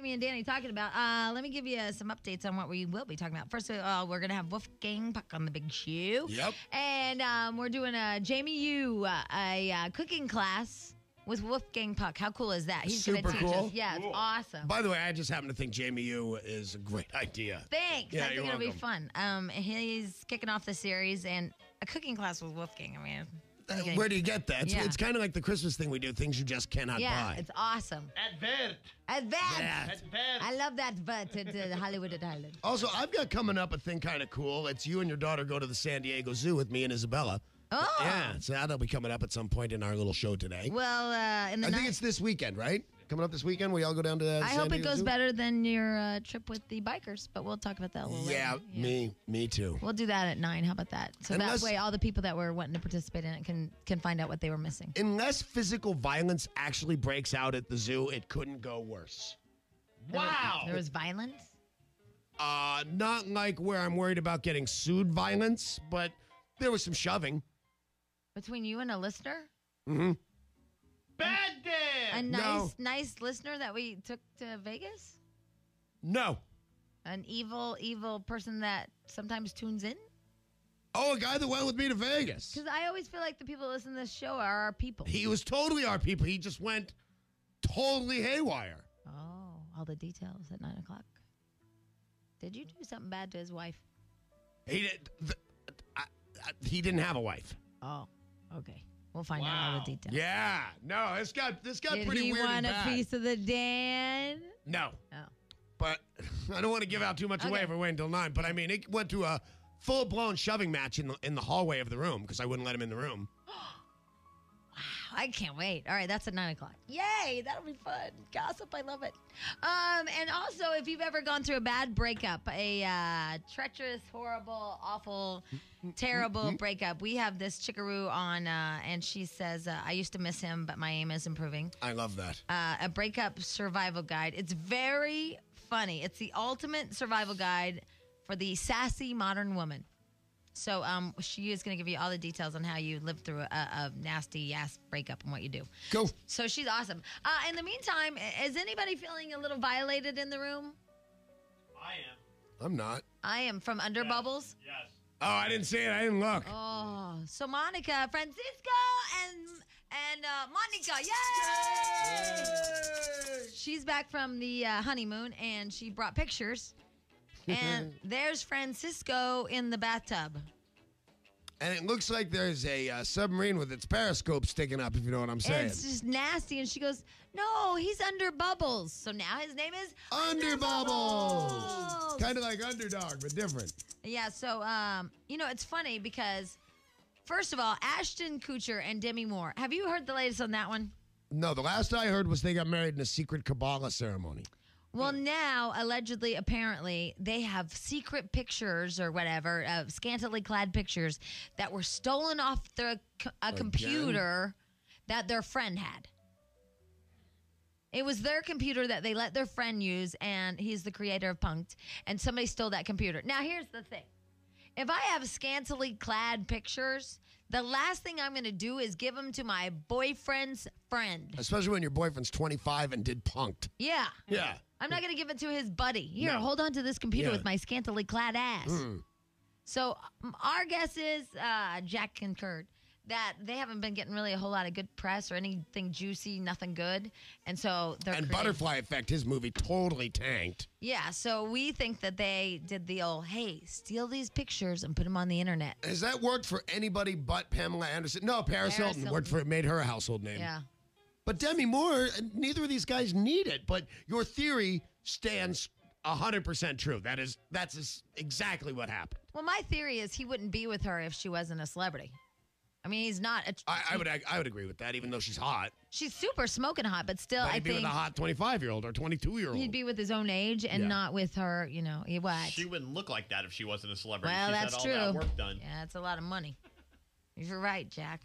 Jimmy and Danny talking about. Let me give you some updates on what we will be talking about. First of all, we're going to have Wolfgang Puck on the big shoe. Yep. And we're doing a Jamie Yu, a cooking class with Wolfgang Puck. How cool is that? He's going to Super teach cool. us. Yeah, Cool. it's awesome. By the way, I just happen to think Jamie Yu is a great idea. Thanks. Yeah, I think you're it'll be welcome. fun. He's kicking off the series and a cooking class with Wolfgang. I mean, Where do you get that? Yeah. It's kind of like the Christmas thing we do, things you just cannot yeah, buy. it's awesome. Advert. Advance. Yeah. Advert. I love that, but Hollywood at Highland. Also, I've got coming up a thing kind of cool. It's you and your daughter go to the San Diego Zoo with me and Isabella. Oh. Yeah, so that'll be coming up at some point in our little show today. Well, in the I think night. it's this weekend, right? Coming up this weekend, we all go down to the I San hope it Diego goes Zoo? better than your trip with the bikers, but we'll talk about that a little Yeah, later. me too. We'll do that at 9. How about that? So Unless- that way all the people that were wanting to participate in it can find out what they were missing. Unless physical violence actually breaks out at the zoo, it couldn't go worse. Wow. There was violence? Not like where I'm worried about getting sued violence, but there was some shoving. Between you and a listener? Bad A Dan. nice listener that we took to Vegas? No. An evil person that sometimes tunes in? Oh, a guy that went with me to Vegas. Because I always feel like the people that listen to this show are our people. He was totally our people. He just went totally haywire. Oh, all the details at 9 o'clock. Did you do something bad to his wife? He did. He didn't have a wife. Oh, okay. We'll find out all the details. Yeah. No, this got Did pretty he weird want and a bad. piece of the Dan? No. Oh. But I don't want to give out too much away Okay. if we're waiting until 9. But I mean, it went to a full-blown shoving match in the hallway of the room because I wouldn't let him in the room. I can't wait. All right, that's at 9 o'clock. Yay, that'll be fun. Gossip, I love it. And also, if you've ever gone through a bad breakup, a treacherous, horrible, awful, terrible breakup, we have this chickaroo on, and she says, I used to miss him, but my aim is improving. I love that. A breakup survival guide. It's very funny. It's the ultimate survival guide for the sassy modern woman. So she is going to give you all the details on how you live through a nasty-ass breakup and what you do. Go. So she's awesome. In the meantime, is anybody feeling a little violated in the room? I am. I'm not. I am from Under Bubbles. Yes. Oh, I didn't see it. I didn't look. Oh, so Monica, Francisco, and Monica, yay! She's back from the honeymoon, and she brought pictures. And there's Francisco in the bathtub. And it looks like there's a submarine with its periscope sticking up, if you know what I'm And saying. it's just nasty. And she goes, no, he's under bubbles. So now his name is Under Bubbles. Bubbles. Kind of like Underdog, but different. Yeah, so, it's funny because, first of all, Ashton Kutcher and Demi Moore. Have you heard the latest on that one? No, the last I heard was they got married in a secret Kabbalah ceremony. Well, now, allegedly, apparently, they have secret pictures or whatever, scantily clad pictures that were stolen off a computer that their friend had. It was their computer that they let their friend use, and he's the creator of Punk'd, and somebody stole that computer. Now, here's the thing. If I have scantily clad pictures, the last thing I'm going to do is give them to my boyfriend's friend. Especially when your boyfriend's 25 and did Punk'd. Yeah. Yeah. I'm not going to give it to his buddy. Here, No. hold on to this computer Yeah. with my scantily clad ass. So our guess is, Jack concurred, that they haven't been getting really a whole lot of good press or anything juicy, nothing good. And so they're And creating- Butterfly Effect, his movie, totally tanked. Yeah, so we think that they did the old, hey, steal these pictures and put them on the internet. Has that worked for anybody but Pamela Anderson? No, Paris Hilton Hilton. worked for it, made her a household name. Yeah. But Demi Moore, neither of these guys need it. But your theory stands 100% true. That's exactly what happened. Well, my theory is he wouldn't be with her if she wasn't a celebrity. I mean, he's not. I would agree with that, even though she's hot. She's super smoking hot, but still, But I he'd be think with a hot 25-year-old or 22-year-old. he'd be with his own age and Yeah. not with her, what? She wouldn't look like that if she wasn't a celebrity. Well, She's that's had true. all that work done. Yeah, it's a lot of money. You're right, Jack.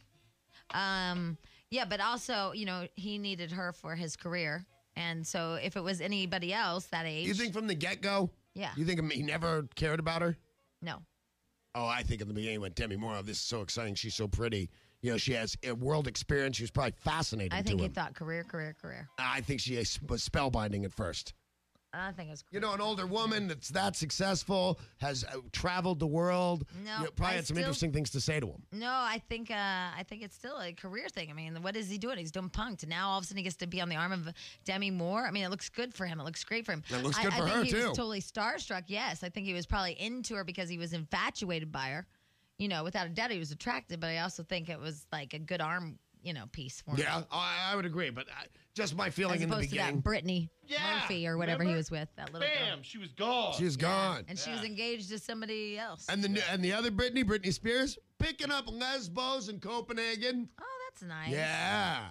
Yeah, but also, he needed her for his career. And so if it was anybody else that age. You think from the get-go? Yeah. You think he never cared about her? No. Oh, I think in the beginning when Demi Moore, this is so exciting. She's so pretty. She has a world experience. She was probably fascinating I think to he him. thought career. I think she was spellbinding at first. I think it's. You know, an older woman that's that successful, has traveled the world. No, probably had some interesting things to say to him. No, I think it's still a career thing. I mean, what is he doing? He's doing Punk'd. Now all of a sudden he gets to be on the arm of Demi Moore. I mean, it looks good for him. It looks great for him. It looks good for I her think he too. was totally starstruck. Yes, I think he was probably into her because he was infatuated by her. You know, without a doubt, he was attracted. But I also think it was like a good arm, piece for him. Yeah, I would agree. But just my feeling As in the opposed to beginning. that Brittany Murphy or whatever he remember? was with. That little Bam, girl. she was gone. She was gone. And she was engaged to somebody else. And the other Britney Spears, picking up Lesbos in Copenhagen. Oh, that's nice. Yeah.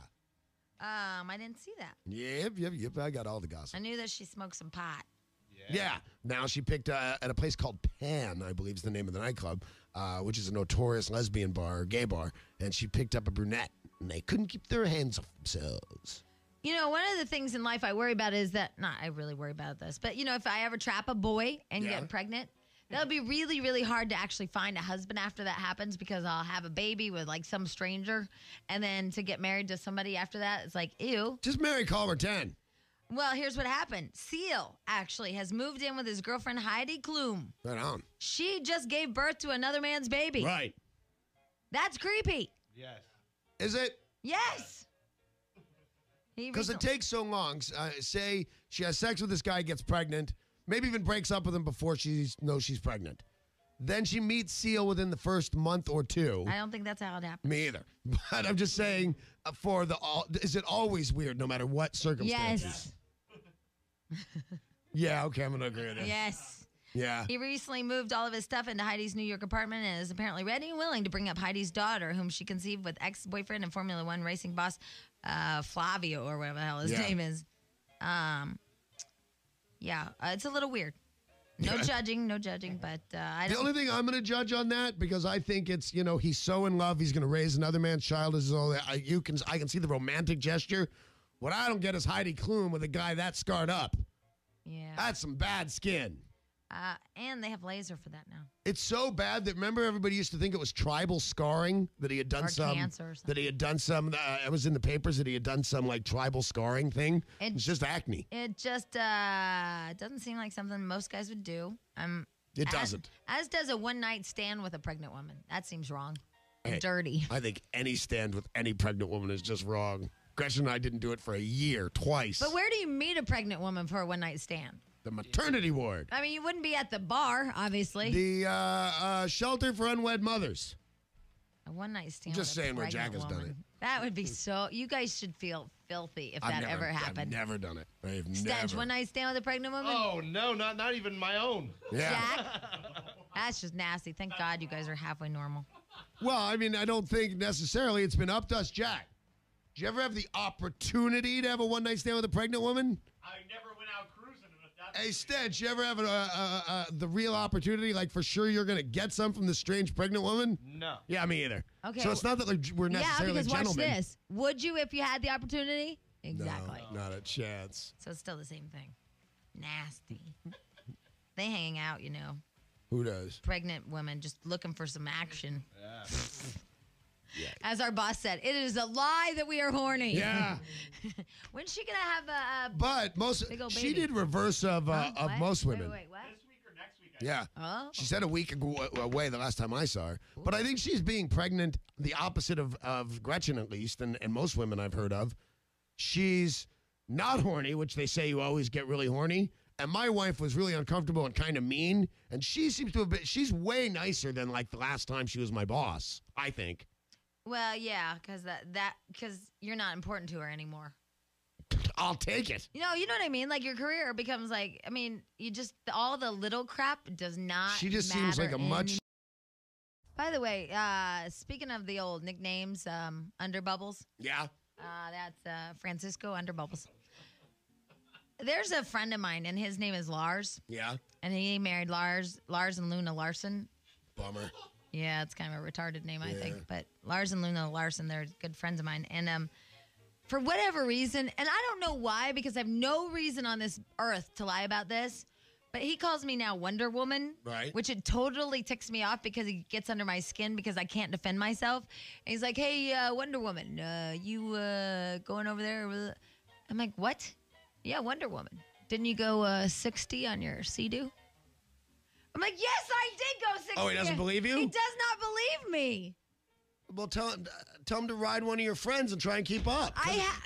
I didn't see that. Yep. I got all the gossip. I knew that she smoked some pot. Yeah. Now she picked at a place called Pan, I believe is the name of the nightclub, which is a notorious lesbian bar, gay bar. And she picked up a brunette, and they couldn't keep their hands off themselves. You know, one of the things in life I worry about is that, I really worry about this, but, if I ever trap a boy and get pregnant, that'll be really, really hard to actually find a husband after that happens because I'll have a baby with, like, some stranger, and then to get married to somebody after that, it's like, ew. Just marry Caller 10. Well, here's what happened. Seal actually has moved in with his girlfriend, Heidi Klum. Right on. She just gave birth to another man's baby. Right. That's creepy. Yes. Is it? Yes. Because it takes so long. Say she has sex with this guy, gets pregnant, maybe even breaks up with him before she knows she's pregnant. Then she meets Seal within the first month or two. I don't think that's how it happened. Me either. But I'm just saying, is it always weird no matter what circumstances? Yes. Yeah, okay, I'm going to agree with that. Yes. Yeah. He recently moved all of his stuff into Heidi's New York apartment and is apparently ready and willing to bring up Heidi's daughter, whom she conceived with ex-boyfriend and Formula One racing boss Flavio, or whatever the hell his name is. It's a little weird. No judging, but I don't. The only thing I'm going to judge on that, because I think it's, he's so in love, he's going to raise another man's child. I can see the romantic gesture. What I don't get is Heidi Klum with a guy that scarred up. Yeah. That's some bad skin. And they have laser for that now. It's so bad that, remember, everybody used to think it was tribal scarring, that he had done cancer or something. That he had done some. It was in the papers that he had done some like tribal scarring thing. It's just acne. It just doesn't seem like something most guys would do. It doesn't. As does a one-night stand with a pregnant woman. That seems wrong and Hey, dirty. I think any stand with any pregnant woman is just wrong. Gretchen and I didn't do it for a year, twice. But where do you meet a pregnant woman for a one-night stand? The maternity ward. I mean, you wouldn't be at the bar, obviously. The shelter for unwed mothers. A one-night stand. Just with a saying where pregnant Jack has done woman. it. That would be so. You guys should feel filthy if that ever happened. I've never done it. I've Stench, never. one-night stand with a pregnant woman? Oh, no, not even my own. Yeah. Jack? That's just nasty. Thank God you guys are halfway normal. Well, I mean, I don't think necessarily it's been up to us, Jack. Did you ever have the opportunity to have a one-night stand with a pregnant woman? I never went out cruising. If that's Hey, Stench, you ever have the real opportunity, like for sure you're going to get some from this strange pregnant woman? No. Yeah, me either. Okay. So it's not that like, we're necessarily because gentlemen. watch this. Would you if you had the opportunity? Exactly. No, not a chance. So it's still the same thing. Nasty. They hang out, Who does? pregnant women just looking for some action. Yeah. As our boss said, it is a lie that we are horny. Yeah. When's she gonna have a? But Big old she baby. did reverse of What? most women. Wait, what? This week or next week? Yeah. Oh. She said a week away the last time I saw her. But I think she's being pregnant the opposite of Gretchen, at least, and most women I've heard of. She's not horny, which they say you always get really horny. And my wife was really uncomfortable and kind of mean. And she seems to have been, she's way nicer than like the last time she was my boss, I think. Well, yeah, because you're not important to her anymore. I'll take it. You know what I mean? Like your career becomes like, I mean, you just all the little crap does not. She just seems like a much. By the way, speaking of the old nicknames, Underbubbles. Yeah. That's Francisco Underbubbles. There's a friend of mine, and his name is Lars. Yeah. And he married Lars and Luna Larson. Bummer. Yeah, it's kind of a retarded name, I think. But Lars and Luna Larson, they're good friends of mine. And for whatever reason, and I don't know why, because I have no reason on this earth to lie about this, but he calls me now Wonder Woman. Right. Which it totally ticks me off because he gets under my skin because I can't defend myself. And he's like, hey, Wonder Woman, you going over there? I'm like, what? Yeah, Wonder Woman. Didn't you go 60 on your Sea-Doo? I'm like, yes, I did go 60. Oh, he doesn't believe you? He does not believe me. Well, tell him to ride one of your friends and try and keep up.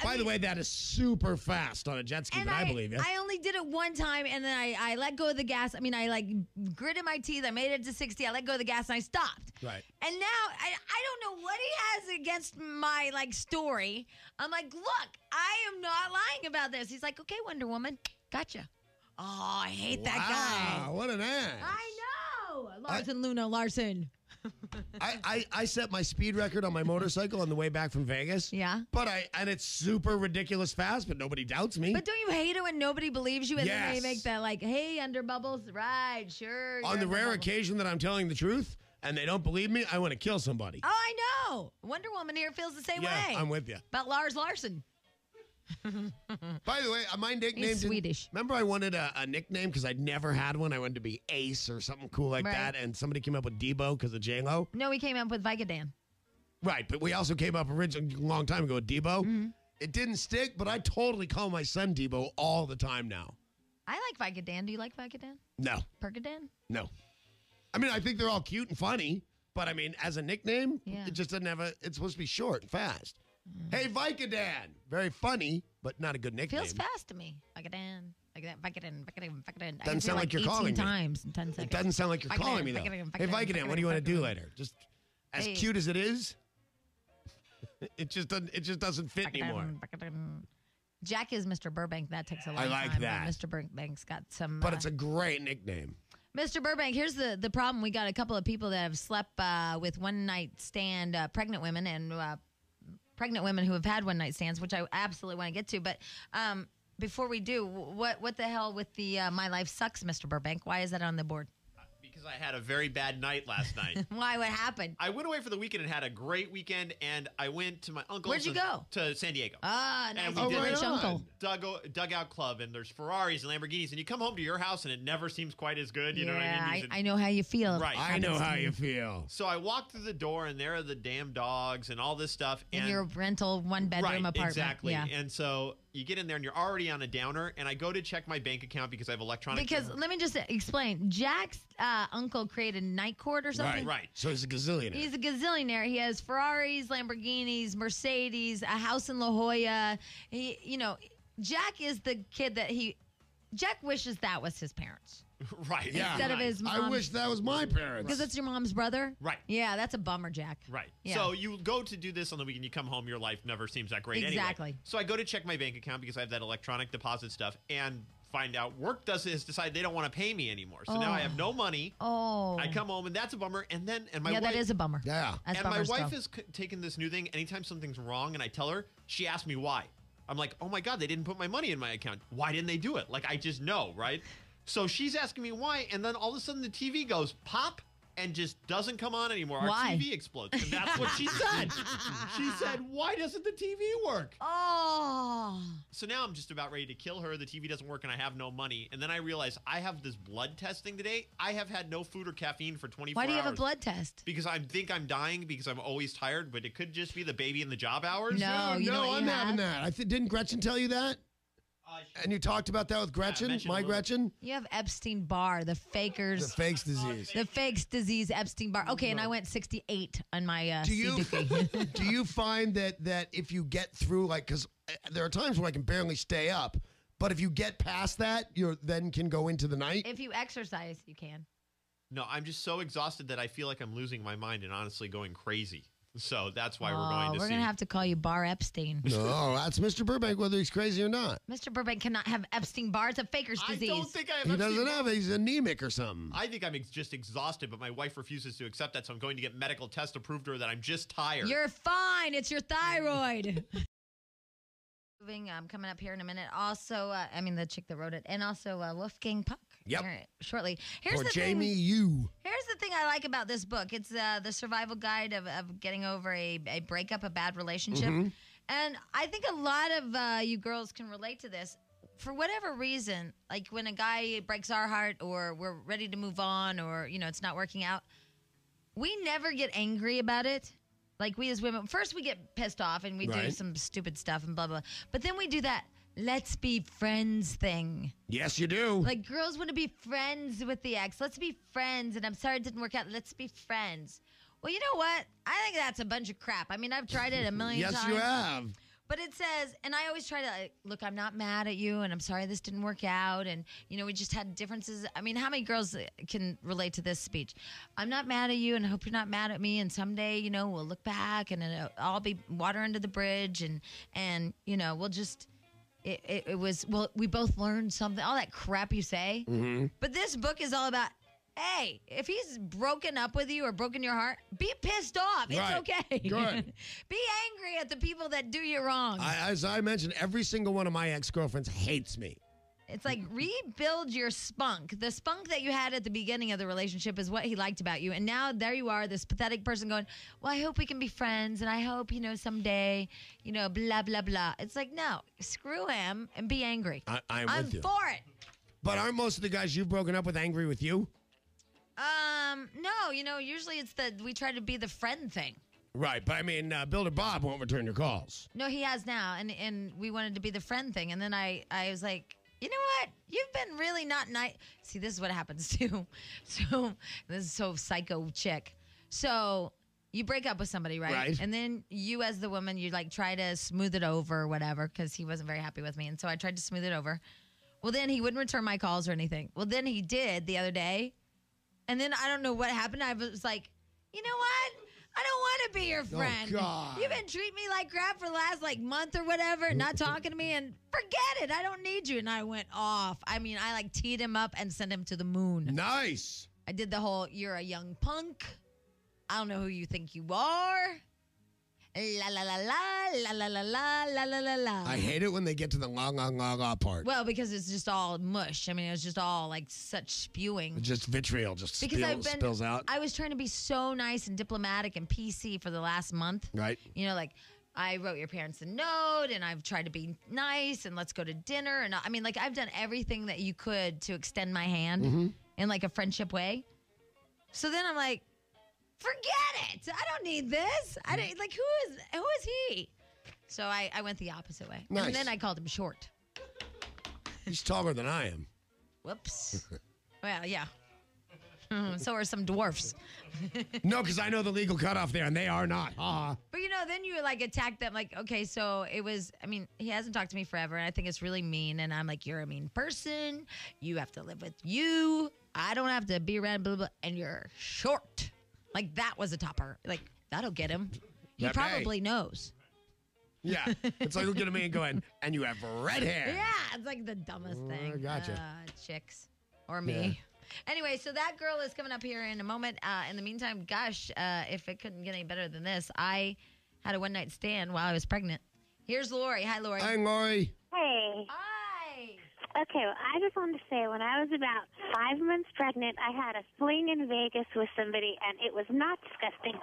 By the way, that is super fast on a jet ski, but I believe you. I only did it one time, and then I let go of the gas. I mean, I like gritted my teeth. I made it to 60. I let go of the gas, and I stopped. Right. And now I don't know what he has against my like story. I'm like, look, I am not lying about this. He's like, okay, Wonder Woman, gotcha. Oh, I hate that guy. Wow, what an ass. I know. Larson Luna Larson. I set my speed record on my motorcycle on the way back from Vegas. Yeah. And it's super ridiculous fast, but nobody doubts me. But don't you hate it when nobody believes you and then they Yes. make that like, hey, under bubbles, right, sure. On the rare occasion that I'm telling the truth and they don't believe me, I want to kill somebody. Oh, I know. Wonder Woman here feels the same way. I'm with you. About Lars Larson. By the way, my nickname. He's Swedish. Remember, I wanted a nickname because I'd never had one. I wanted to be Ace or something cool like Right. that, and somebody came up with Debo because of J-Lo. No, we came up with Vicodin. Right, but we also came up originally a long time ago with Debo. Mm-hmm. It didn't stick, but I totally call my son Debo all the time now. I like Vicodin. Do you like Vicodin? No, Percodan? no. I mean, I think they're all cute and funny, but I mean, as a nickname, Yeah. it just doesn't have it's supposed to be short and fast. Hey, Vicodin. Very funny, but not a good nickname. Feels fast to me. Vicodin. Vicodin. I Doesn't can say sound like you're 18 calling me. times in 10 seconds. It doesn't sound like you're Vicodin, calling me, though. Vicodin, Hey, Vicodin, Vicodin, what do you want to do Vicodin. later? Just as Hey. cute as it is, it just doesn't fit anymore. Vicodin. Jack is Mr. Burbank. That takes a long I like time. that. Mr. Burbank's got some. But it's a great nickname. Mr. Burbank, here's the problem. We got a couple of people that have slept with one-night stand pregnant women and pregnant women who have had one-night stands, which I absolutely want to get to. But before we do, what the hell with the My Life Sucks, Mr. Burbank? Why is that on the board? Because I had a very bad night last night. Why? What happened? I went away for the weekend and had a great weekend, and I went to my uncle's. Where'd you go? To San Diego. Ah, nice. And we did Rich right uncle. Dugout Club, and there's Ferraris and Lamborghinis, and you come home to your house, and it never seems quite as good. You know what I mean? I know how you feel. Right. I know how you feel. So I walked through the door, and there are the damn dogs and all this stuff. In and your rental one-bedroom right, apartment. exactly. Yeah. And so you get in there, and you're already on a downer, and I go to check my bank account because I have electronic. Because let me just explain. Jack's uncle created Night Court or something. Right. So he's a gazillionaire. He's a gazillionaire. He has Ferraris, Lamborghinis, Mercedes, a house in La Jolla. Jack is the kid that Jack wishes that was his parents. Right. Yeah. Instead of his I mom's. wish that was my parents. Because that's your mom's brother? Right. Yeah, that's a bummer, Jack. Right. Yeah. So you go to do this on the weekend, you come home, your life never seems that great Exactly. anyway. So I go to check my bank account because I have that electronic deposit stuff and find out work has decided they don't want to pay me anymore. So now I have no money. Oh. I come home and that's a bummer. And my yeah, wife, that is a bummer. Yeah. As and my bummers wife go. has taken this new thing. Anytime something's wrong and I tell her, she asks me why. I'm like, oh my God, they didn't put my money in my account. Why didn't they do it? Like, I just know, right? So she's asking me why, and then all of a sudden the TV goes pop and just doesn't come on anymore. Our Why? TV explodes. And that's what she said. She said, why doesn't the TV work? Oh. So now I'm just about ready to kill her. The TV doesn't work and I have no money. And then I realize I have this blood testing today. I have had no food or caffeine for 24 Why do you hours. have a blood test? Because I think I'm dying because I'm always tired, but it could just be the baby in the job hours. No, you know what I'm you having have? that. Didn't Gretchen tell you that? And you talked about that with Gretchen, mentioned my a little. Gretchen? You have Epstein-Barr, the fakers. The fakes disease. The fakes disease, Epstein-Barr. Okay, and I went 68 on my Do you CDP. do you find that if you get through, like, because there are times where I can barely stay up, but if you get past that, you then can go into the night? If you exercise, you can. No, I'm just so exhausted that I feel like I'm losing my mind and honestly going crazy. So that's why we're going to We're see. going to have to call you Bar Epstein. No, that's Mr. Burbank, whether he's crazy or not. Mr. Burbank cannot have Epstein-Barr. It's a faker's disease. I don't think I have He doesn't Epstein-Barr. have it. He's anemic or something. I think I'm just exhausted, but my wife refuses to accept that, so I'm going to get medical tests to prove to her that I'm just tired. You're fine. It's your thyroid. Moving, coming up here in a minute. Also, the chick that wrote it, and also Wolfgang Puck. Yep. Here shortly. Here's Or the Jamie, thing. you. Here's the thing I like about this book. It's the survival guide of getting over a breakup, a bad relationship. Mm-hmm. And I think a lot of you girls can relate to this. For whatever reason, like when a guy breaks our heart or we're ready to move on or, it's not working out, we never get angry about it. Like we as women, first we get pissed off and we do Right. some stupid stuff and blah, blah. But then we do that let's be friends thing. Yes, you do. Like, girls want to be friends with the ex. Let's be friends. And I'm sorry it didn't work out. Let's be friends. Well, you know what? I think that's a bunch of crap. I mean, I've tried it a million yes, times. you have. But it says, and I always try to, look, I'm not mad at you, and I'm sorry this didn't work out, and, we just had differences. I mean, how many girls can relate to this speech? I'm not mad at you, and I hope you're not mad at me, and someday, we'll look back, and it'll all be water under the bridge, and we'll just, we both learned something, all that crap you say. Mm-hmm. But this book is all about, hey, if he's broken up with you or broken your heart, be pissed off. It's Right. okay. Good. Be angry at the people that do you wrong. As I mentioned, every single one of my ex-girlfriends hates me. It's like rebuild your spunk. The spunk that you had at the beginning of the relationship is what he liked about you. And now there you are, this pathetic person going, well, I hope we can be friends. And I hope, someday, blah, blah, blah. It's like, no, screw him and be angry. I'm with you. For it. But aren't most of the guys you've broken up with angry with you? No, usually it's we try to be the friend thing. Right, but I mean, Bill or Bob won't return your calls. No, he has now, and we wanted to be the friend thing. And then I was like, you know what? You've been really not nice. See, this is what happens too. So this is so psycho chick. So you break up with somebody, right? Right. And then you as the woman, you like try to smooth it over or whatever because he wasn't very happy with me. And so I tried to smooth it over. Well, then he wouldn't return my calls or anything. Well, then he did the other day. And then I don't know what happened. I was like, you know what? I don't want to be your friend. Oh, God. You've been treating me like crap for the last month or whatever, not talking to me, and forget it. I don't need you. And I went off. I mean, I teed him up and sent him to the moon. Nice. I did the whole, you're a young punk. I don't know who you think you are. La la la la, la la la la, la la la la. I hate it when they get to the la part. Well, because it's just all mush. I mean, it was just all such spewing. Just vitriol just spills out. I was trying to be so nice and diplomatic and PC for the last month. Right. I wrote your parents a note, and I've tried to be nice, and let's go to dinner. And I mean, I've done everything that you could to extend my hand in a friendship way. So then I'm like, forget it. I don't need this. I don't who is he? So I went the opposite way. Nice. And then I called him short. He's taller than I am. Whoops. Well, yeah. So are some dwarfs. No, because I know the legal cutoff there, and they are not. But then you attack them okay, so it was, I mean, he hasn't talked to me forever, and I think it's really mean, and I'm like, you're a mean person. You have to live with you. I don't have to be around, blah, blah, blah, and you're short. That was a topper. That'll get him. He That probably knows. Yeah. It's like looking at me and going, and you have red hair. Yeah, it's the dumbest thing. I gotcha. Chicks. Or me. Anyway, so that girl is coming up here in a moment. In the meantime, gosh, if it couldn't get any better than this, I had a one-night stand while I was pregnant. Here's Lori. Hi, Lori. Hi, Lori. Hey. Hi. Okay, well, I just wanted to say when I was about 5 months pregnant, I had a fling in Vegas with somebody, and it was not disgusting.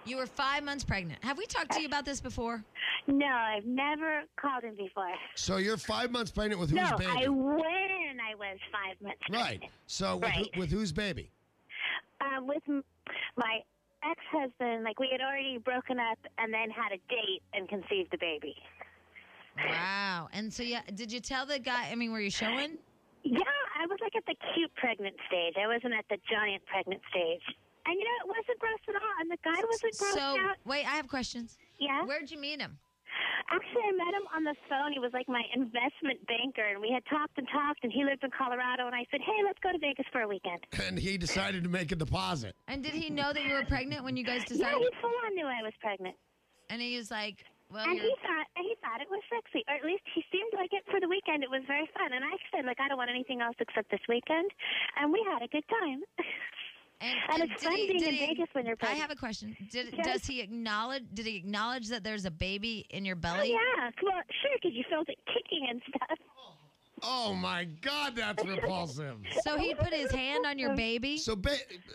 You were 5 months pregnant. Have we talked to you about this before? No, I've never called him before. So you're 5 months pregnant with whose No, baby? when I was 5 months pregnant. Right. So Right. with whose baby? With my ex-husband, we had already broken up and then had a date and conceived the baby. Wow. And so, did you tell the guy, were you showing? Yeah, I was at the cute pregnant stage. I wasn't at the giant pregnant stage. And, it wasn't gross at all. And the guy wasn't grossed out. Wait, I have questions. Yeah? Where'd you meet him? Actually, I met him on the phone. He was my investment banker, and we had talked, and he lived in Colorado, and I said, hey, let's go to Vegas for a weekend. And he decided to make a deposit. And did he know that you were pregnant when you guys Yeah, decided? he full on knew I was pregnant. And he was like, well, And he thought it was sexy, or at least he seemed like it for the weekend. It was very fun. And I said, I don't want anything else except this weekend. And we had a good time. And it's fun being in Vegas when you're pregnant. I have a question. Did he acknowledge that there's a baby in your belly? Oh, yeah. Well, sure, because you felt it kicking and stuff. Oh, my God, that's repulsive. So he put his hand on your baby? So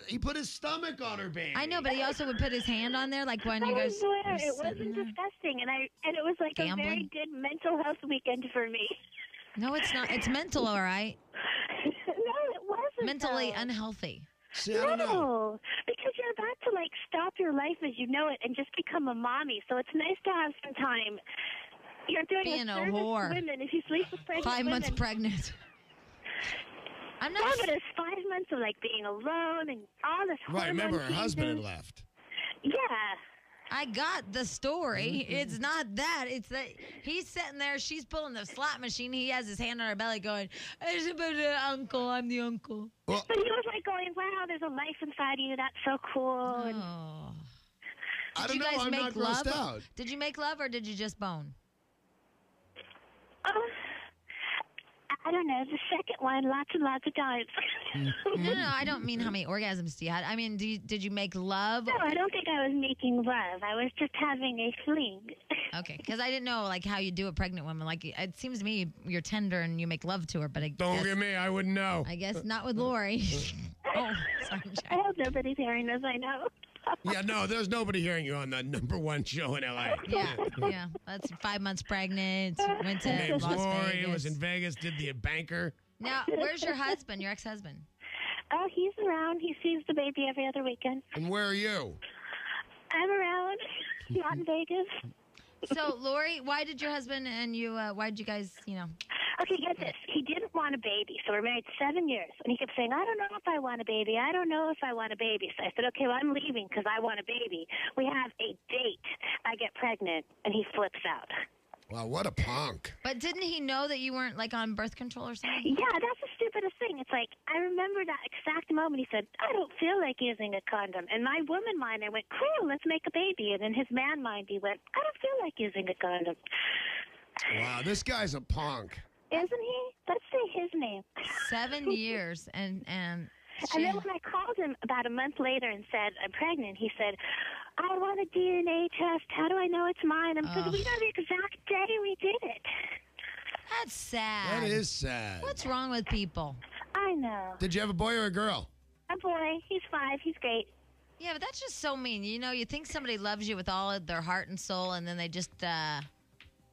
he put his stomach on her baby. I know, but he also would put his hand on there, when you guys. I swear, were it wasn't sitting there? disgusting, and it was a very Gambling? good mental health weekend for me. No, it's not. It's mental, all right. No, it wasn't. Mentally though. unhealthy. See, I don't know. No, because you're about to stop your life as you know it and just become a mommy. So it's nice to have some time You're doing Being a service to whore. women if you sleep with pregnant 5 months women. pregnant. I'm not. Yeah, but it's 5 months of like being alone and all this. Right, remember her hormone husband had changes. left. Yeah. I got the story. Mm-hmm. It's not that. It's that he's sitting there. She's pulling the slot machine. He has his hand on her belly, going, "It's about the uncle. I'm the uncle." Well, But he was like going, "Wow, there's a life inside you. That's so cool." And Oh. I Did don't you know. guys I'm make not love? grossed out. Did you make love or did you just bone? I don't know. The second one, lots and lots of times. No. I don't mean how many orgasms do you had. I mean, did you make love? No, I don't think I was making love. I was just having a fling. Okay, because I didn't know like how you do a pregnant woman. Like it seems to me you're tender and you make love to her, but Don't get me. I wouldn't know. I guess not with Lori. Oh, sorry, Jack. I hope nobody's hearing this. I know. Yeah, no, there's nobody hearing you on the #1 show in L.A. Yeah. That's 5 months pregnant. Went to Name's Las Lori. Vegas. Was in Vegas. Did the banker. Now, where's your husband? Your ex-husband? Oh, he's around. He sees the baby every other weekend. And where are you? I'm around. Not in Vegas. So, Lori, why did your husband and you? Why did you guys? Okay, get this. He didn't want a baby, so we're married 7 years. And he kept saying, "I don't know if I want a baby. I don't know if I want a baby." So I said, "Okay, well, I'm leaving because I want a baby." We have a date. I get pregnant, and he flips out. Wow, what a punk. But didn't he know that you weren't like on birth control or something? Yeah, that's the stupidest thing. It's like, I remember that exact moment he said, "I don't feel like using a condom." And my woman mind, I went, "Cool, let's make a baby." And in his man mind, he went, "I don't feel like using a condom." Wow, this guy's a punk. Isn't he? Let's say his name. 7 years and And then when I called him about a month later and said, "I'm pregnant," he said, "I want a DNA test. How do I know it's mine?" I'm saying, "We know the exact day we did it." that's sad. That is sad. What's wrong with people? I know. Did you have a boy or a girl? A boy. He's 5. He's great. Yeah, but that's just so mean. You think somebody loves you with all of their heart and soul, and then they just, am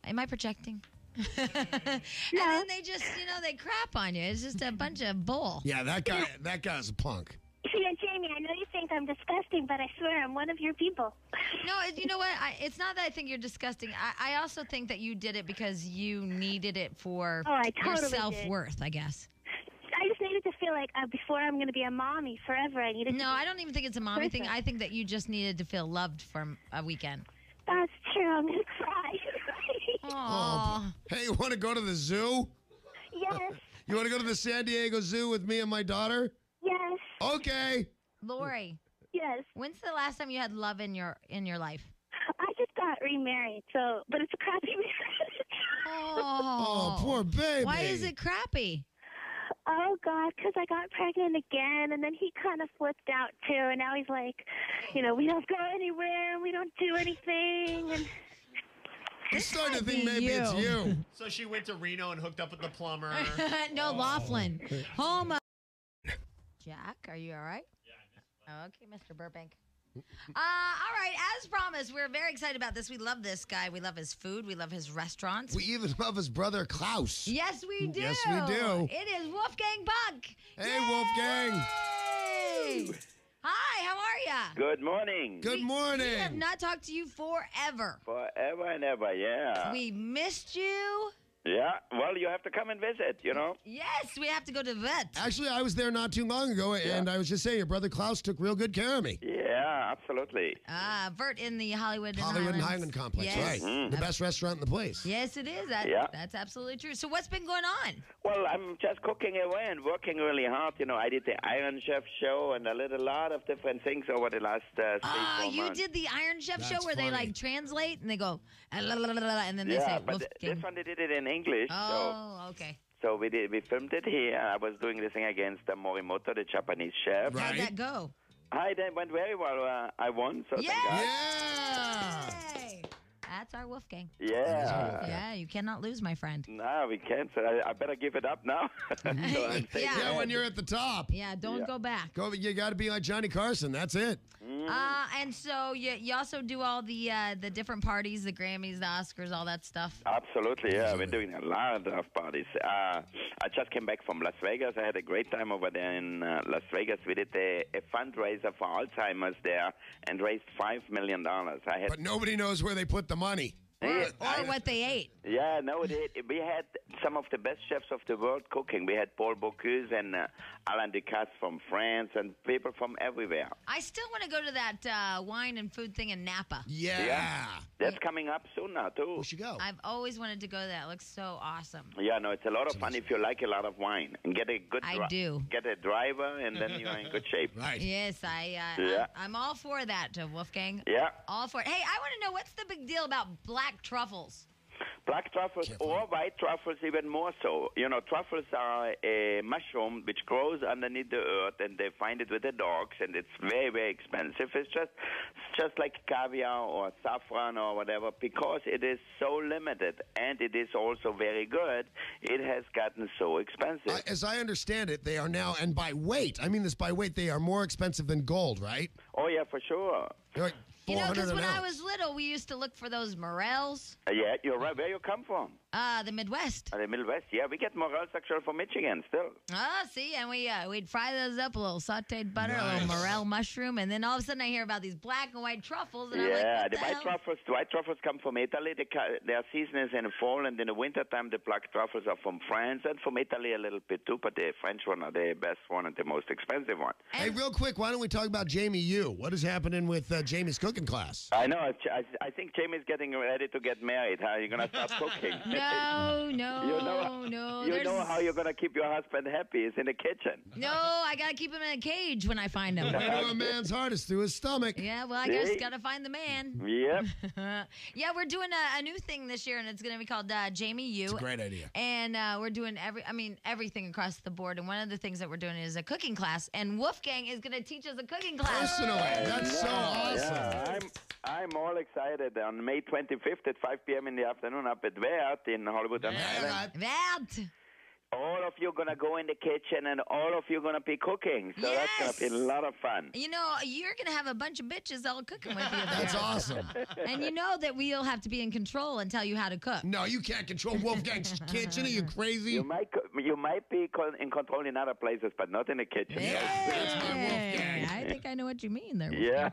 I projecting? And then they just, they crap on you. It's just a bunch of bull. Yeah, that guy's a punk. See, Jamie, I know you think I'm disgusting, but I swear I'm one of your people. No, you know what? It's not that I think you're disgusting. I also think that you did it because you needed it for I your totally self-worth, I guess. I just needed to feel like before I'm going to be a mommy forever, I needed to. No, I don't even think it's a mommy thing. Person. I think that you just needed to feel loved for a weekend. That's true. I'm going to cry. Aww. Hey, you want to go to the zoo? Yes. You want to go to the San Diego Zoo with me and my daughter? Yes. Okay. Lori, Yes. when's the last time you had love in your life? I just got remarried, but it's a crappy marriage. Oh, poor baby. Why is it crappy? Oh, God, because I got pregnant again, and then he kind of flipped out, too, and now he's like, we don't go anywhere, and we don't do anything, and... I'm starting to think might be maybe it's you. you. So she went to Reno and hooked up with the plumber. No, Laughlin. Home. Jack, are you all right? Yeah. Okay, Mr. Burbank. All right, as promised, we're very excited about this. We love this guy. We love his food. We love his restaurants. We even love his brother Klaus. Yes, we do. Yes, we do. It is Wolfgang Buck. Hey, Wolfgang. Yay! Hi, how are ya? Good morning. Good morning. We have not talked to you forever. Forever and ever, yeah. We missed you. Yeah, well, you have to come and visit, Yes, we have to go to the vet. Actually, I was there not too long ago, and I was just saying, your brother Klaus took real good care of me. Yeah, absolutely. Vert in the Hollywood and and Highlands. Highland Complex, Yes. right. The best restaurant in the place. Yes, it is. That's absolutely true. So what's been going on? Well, I'm just cooking away and working really hard. I did the Iron Chef show and a lot of different things over the last 3-4 You months. did the Iron Chef That's show where they funny. like translate and they go, and then they Yeah, say, but Wolfgang. this one they did it in English. Oh, okay. So we filmed it here. I was doing this thing against Morimoto, the Japanese chef. Right. How'd that go? Hi, that went very well. I won, so Yay! thank God. Yeah. Yay! That's our Wolfgang. Yeah. Yeah, you cannot lose, my friend. No, we can't. So I better give it up now. So I'm saying Yeah. Yeah, when you're at the top. Yeah, don't go back. You got to be like Johnny Carson. That's it. And so you also do all the different parties, the Grammys, the Oscars, all that stuff. Absolutely, yeah. We're doing a lot of parties. I just came back from Las Vegas. I had a great time over there in Las Vegas. We did a fundraiser for Alzheimer's there and raised $5 million. But nobody knows where they put the money. or what they ate. Yeah, no, we had some of the best chefs of the world cooking. We had Paul Bocuse and Alain Ducasse from France and people from everywhere. I still want to go to that wine and food thing in Napa. Yeah. That's coming up soon now, too. We should go. I've always wanted to go to that. It looks so awesome. Yeah, no, it's a lot of fun if you like a lot of wine. And get a good I do. Get a driver, and then you're in good shape. Right. Yes, Yeah. I'm all for that, Wolfgang. Yeah. All for it. Hey, I want to know, what's the big deal about black truffles? Black truffles or white truffles even more so. You know, truffles are a mushroom which grows underneath the earth, and they find it with the dogs, and it's very, very expensive. It's just like caviar or saffron or whatever, because it is so limited, and it is also very good. It has gotten so expensive. As I understand it, they are now, and by weight, I mean this by weight, they are more expensive than gold, right? Oh, yeah, for sure. They're like You know, 400 because an when I ounce. was little, we used to look for those morels. Yeah, you're right. Where you come from? The Midwest. The Midwest. Yeah, we get morels actually from Michigan still. See, and we'd fry those up, a little sautéed butter, a Nice. little morel mushroom, and then all of a sudden I hear about these black and white truffles, and I'm Yeah, like, the what the white truffles come from Italy. Their season is in the fall, and in the wintertime, the black truffles are from France and from Italy a little bit too, but the French one are the best one and the most expensive one. Hey, real quick, why don't we talk about Jamie Yu? What is happening with Jamie's cooking class? I know. I think Jamie's getting ready to get married. How are you going to start cooking? No, no. You know how you're going to keep your husband happy is in the kitchen. No, I got to keep him in a cage when I find him. Way to a man's heart is through his stomach. Yeah, well, I guess got to find the man. Yep. Yeah, we're doing a new thing this year, and it's going to be called Jamie Yu. It's a great idea. And we're doing everything across the board. And one of the things that we're doing is a cooking class. And Wolfgang is going to teach us a cooking class. Personally, that's so awesome. Yeah, I'm all excited. On May 25th at 5 p.m. in the afternoon up at Wert in Hollywood on Island. Wert. All of you are going to go in the kitchen, and all of you are going to be cooking. So that's going to be a lot of fun. You know, you're going to have a bunch of bitches all cooking with you. That's awesome. And you know that we'll have to be in control and tell you how to cook. No, you can't control Wolfgang's kitchen. Are you crazy? You might be in control in other places, but not in the kitchen. That's my Wolfgang. I think I know what you mean there. Yeah.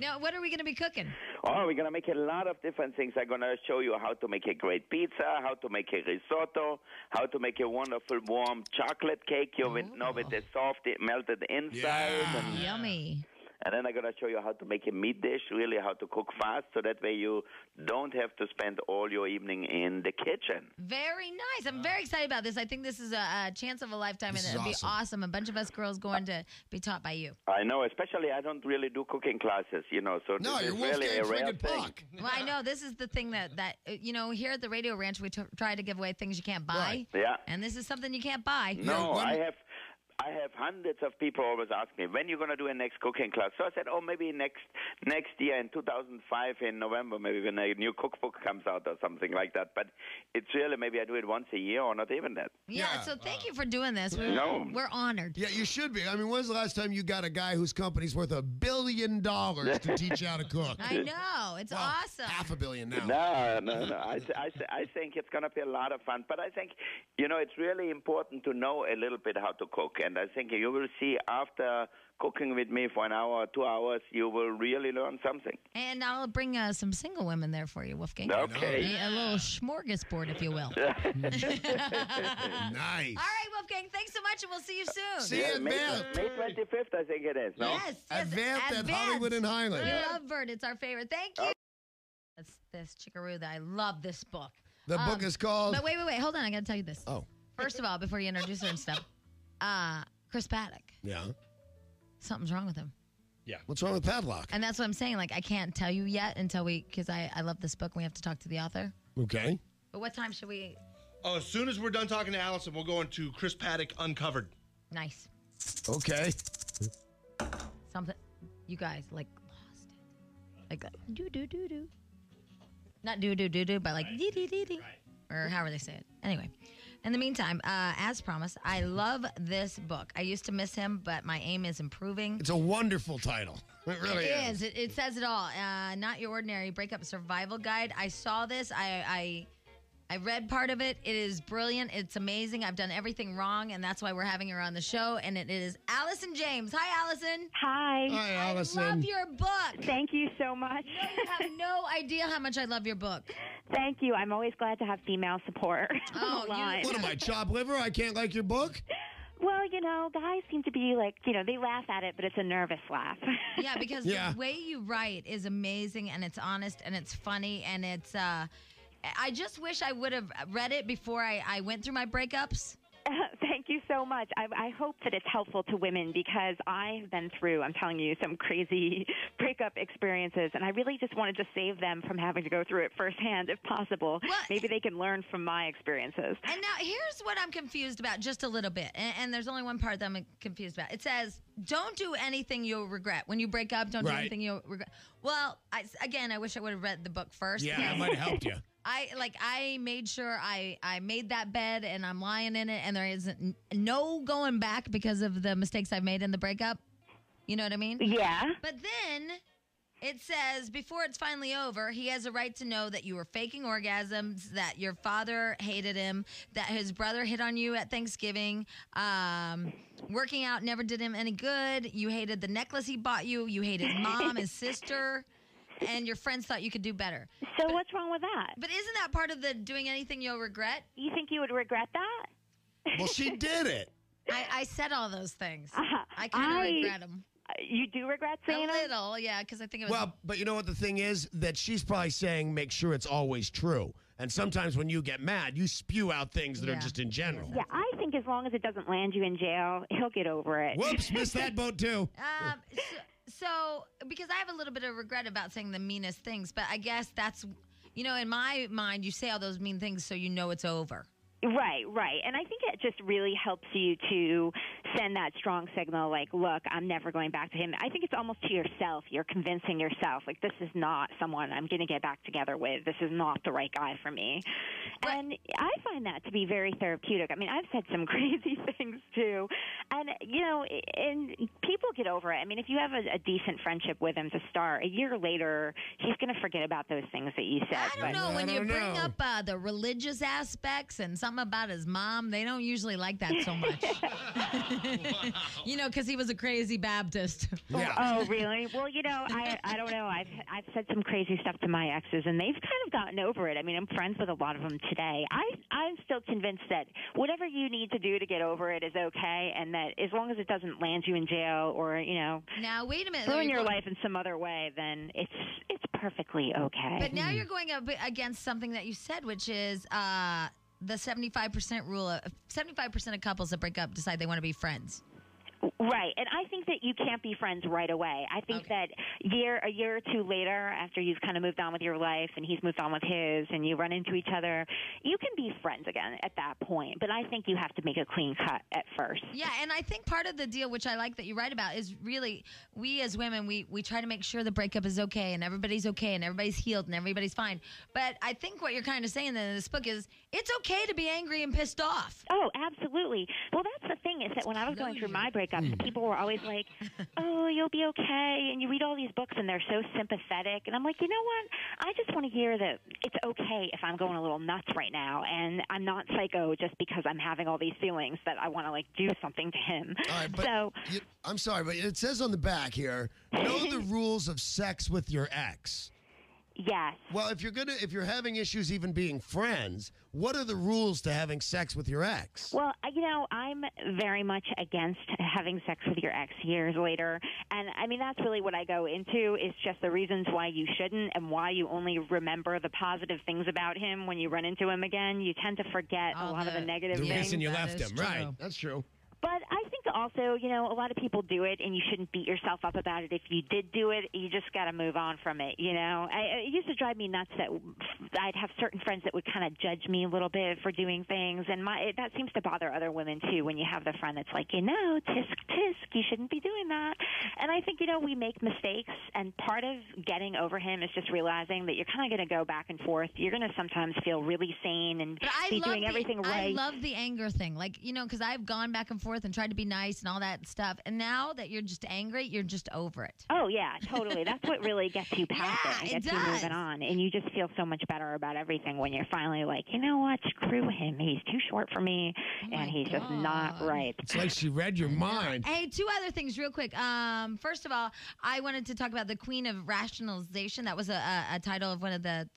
Now, what are we going to be cooking? Oh, we're going to make a lot of different things. I'm going to show you how to make a great pizza, how to make a risotto, how to make a wonderful warm chocolate cake, with the soft melted inside. Yeah. Yummy. And then I'm going to show you how to make a meat dish, really how to cook fast, so that way you don't have to spend all your evening in the kitchen. Very nice. I'm very excited about this. I think this is a chance of a lifetime, and it'll be awesome. A bunch of us girls going to be taught by you. I know, especially I don't really do cooking classes, so No, this you're is really a Wolfgang's rare friggin' thing. puck. Well, I know this is the thing that here at the Radio Ranch, we try to give away things you can't buy. Right. Yeah. And this is something you can't buy. No, Yeah, I have hundreds of people always ask me, when you're going to do a next cooking class? So I said, maybe next year in 2005 in November, maybe when a new cookbook comes out or something like that. But it's really, maybe I do it once a year or not even that. Yeah, so thank you for doing this. We're honored. Yeah, you should be. I mean, when's the last time you got a guy whose company's worth $1 billion to teach you how to cook? I know. It's awesome. $500 million now. No. I think it's going to be a lot of fun. But I think, it's really important to know a little bit how to cook. And I think you will see after cooking with me for an hour or 2 hours, you will really learn something. And I'll bring some single women there for you, Wolfgang. Okay. A little smorgasbord, if you will. Nice. All right, Wolfgang, thanks so much, and we'll see you soon. See you at May Vert. 25th, I think it is, no? Yes. At Vert at Hollywood and Highland. We love Vert. It's our favorite. Thank you. That's this chickaroo that I love this book. The book is called... But wait. Hold on. I got to tell you this. Oh. First of all, before you introduce her and stuff, Chris Paddock. Yeah. Something's wrong with him. Yeah. What's wrong with Padlock? And that's what I'm saying. Like, I can't tell you yet until because I love this book and we have to talk to the author. Okay. But what time should we? Oh, as soon as we're done talking to Allison, we'll go into Chris Paddock Uncovered. Nice. Okay. Something. You guys, lost it. Like, do. Not do, but like dee. Or however they say it. Anyway. In the meantime, as promised, I love this book. I used to miss him, but my aim is improving. It's a wonderful title. It really is. It says it all. Not Your Ordinary Breakup Survival Guide. I saw this. I I read part of it. It is brilliant. It's amazing. I've done everything wrong, and that's why we're having her on the show. And it is Allison James. Hi, Allison. Hi. Hi, Allison. I love your book. Thank you so much. No, you have no idea how much I love your book. Thank you. I'm always glad to have female support. Oh, What am I, chopped liver? I can't like your book? Well, guys seem to be like, they laugh at it, but it's a nervous laugh. Yeah, because the way you write is amazing, and it's honest, and it's funny, and it's, I just wish I would have read it before I went through my breakups. Thank you so much. I hope that it's helpful to women because I've been through, I'm telling you, some crazy breakup experiences, and I really just wanted to save them from having to go through it firsthand if possible. Well, maybe they can learn from my experiences. And now here's what I'm confused about just a little bit, and there's only one part that I'm confused about. It says, don't do anything you'll regret. When you break up, don't do anything you'll regret. Well, I wish I would have read the book first. Yeah, it might have helped you. I made sure I made that bed and I'm lying in it and there isn't no going back because of the mistakes I've made in the breakup. You know what I mean? Yeah. But then it says before it's finally over, he has a right to know that you were faking orgasms, that your father hated him, that his brother hit on you at Thanksgiving, working out never did him any good. You hated the necklace he bought you. You hated mom, his sister. And your friends thought you could do better. So what's wrong with that? But isn't that part of the doing anything you'll regret? You think you would regret that? Well, she did it. I said all those things. I kind of regret them. You do regret saying a it? little, yeah, because I think it was... Well, but you know what the thing is? That she's probably saying make sure it's always true. And sometimes when you get mad, you spew out things that are just in general. Yeah, I think as long as it doesn't land you in jail, he'll get over it. Whoops, missed that boat too. So, because I have a little bit of regret about saying the meanest things, but I guess that's, in my mind, you say all those mean things so you know it's over. Right. And I think it just really helps you to send that strong signal like, look, I'm never going back to him. I think it's almost to yourself. You're convincing yourself, like, this is not someone I'm going to get back together with. This is not the right guy for me. Right. And I find that to be very therapeutic. I mean, I've said some crazy things, too. And, and people get over it. I mean, if you have a decent friendship with him to start, a year later, he's going to forget about those things that you said. I don't know. When you bring up the religious aspects and something about his mom, they don't usually like that so much. Because he was a crazy Baptist. Yeah. Oh, really? Well, I don't know. I've said some crazy stuff to my exes, and they've kind of gotten over it. I mean, I'm friends with a lot of them today. I'm still convinced that whatever you need to do to get over it is okay, and that as long as it doesn't land you in jail or, now, wait a minute. ruin your life in some other way, then it's perfectly okay. But now you're going up against something that you said, which is the 75% rule. 75% of couples that break up decide they want to be friends. Right, and I think that you can't be friends right away. I think that a year or two later, after you've kind of moved on with your life and he's moved on with his, and you run into each other, you can be friends again at that point. But I think you have to make a clean cut at first. Yeah, and I think part of the deal, which I like that you write about, is really we as women, we try to make sure the breakup is okay and everybody's healed and everybody's fine. But I think what you're kind of saying in this book is it's okay to be angry and pissed off. Oh, absolutely. Well, that's the thing is that when I was going through my breakup, people were always like, oh, you'll be okay. And you read all these books and they're so sympathetic. And I'm like, you know what? I just want to hear that it's okay if I'm going a little nuts right now. And I'm not psycho just because I'm having all these feelings that I want to do something to him. All right, but I'm sorry, but it says on the back here, know the rules of sex with your ex. Yes. Well, if you're having issues even being friends, what are the rules to having sex with your ex? Well, I'm very much against having sex with your ex years later. And, I mean, that's really what I go into is just the reasons why you shouldn't and why you only remember the positive things about him when you run into him again. You tend to forget a lot of the negative the things. reason you left him, right. That's true. But I think also, a lot of people do it, and you shouldn't beat yourself up about it. If you did do it, you just got to move on from it, It used to drive me nuts that I'd have certain friends that would kind of judge me a little bit for doing things, and that seems to bother other women, too, when you have the friend that's like, tisk, tisk, you shouldn't be doing that. And I think, we make mistakes, and part of getting over him is just realizing that you're kind of going to go back and forth. You're going to sometimes feel really sane and be doing everything right. I love the anger thing, because I've gone back and forth and tried to be nice nice and all that stuff. And now that you're just angry, you're just over it. Oh, yeah, totally. That's what really gets you past Yeah, it and it gets you does. moving on. And you just feel so much better about everything when you're finally like, you know what, screw him. He's too short for me, and he's just not right. It's like she read your mind. Hey, two other things real quick. First of all, I wanted to talk about the Queen of Rationalization. That was a title of one of the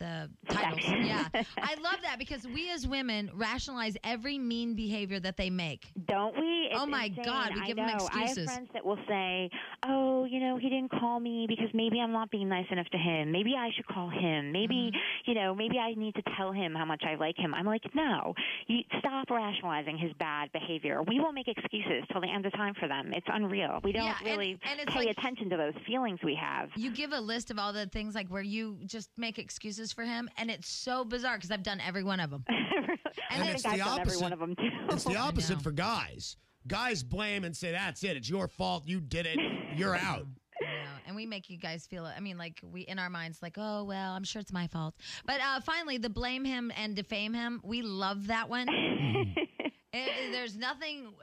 titles. Yeah. I love that because we as women rationalize every mean behavior that they make. Don't we? It's Oh, my insane. God. We give them I excuses. have friends that will say, oh, you know, he didn't call me because maybe I'm not being nice enough to him. Maybe I should call him. Maybe, you know, maybe I need to tell him how much I like him. I'm like, no. You stop rationalizing his bad behavior. We will make excuses till the end of time for them. It's unreal. We don't really and it's pay like, attention to those feelings we have. you give a list of all the things like where you just make excuses for him, and it's so bizarre because I've done every one of them. And I it's think the I've done every opposite. one of them, too. It's the opposite know. for guys. Guys blame and say, that's it. It's your fault. You did it. You're out. I know. And we make you guys feel it. I mean, like, we in our minds, like, oh, well, I'm sure it's my fault. But finally, the blame him and defame him, we love that one. There's nothing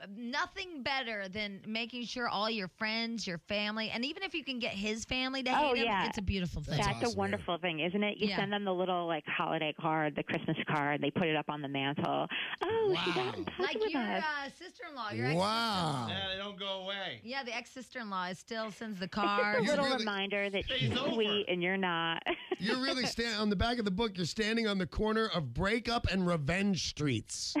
better than making sure all your friends, your family, and even if you can get his family to hate him, it's a beautiful thing. That's That's awesome, a wonderful thing, isn't it? You Yeah. send them the little like holiday card, the Christmas card. They put it up on the mantle. Oh, she got in touch Like with your us. sister-in-law, your ex. Wow. Yeah, they don't go away. Yeah, the ex-sister-in-law still sends the A card. little really- reminder that Stays she's over. sweet and you're not. You're really on the back of the book. You're standing on the corner of breakup and revenge streets.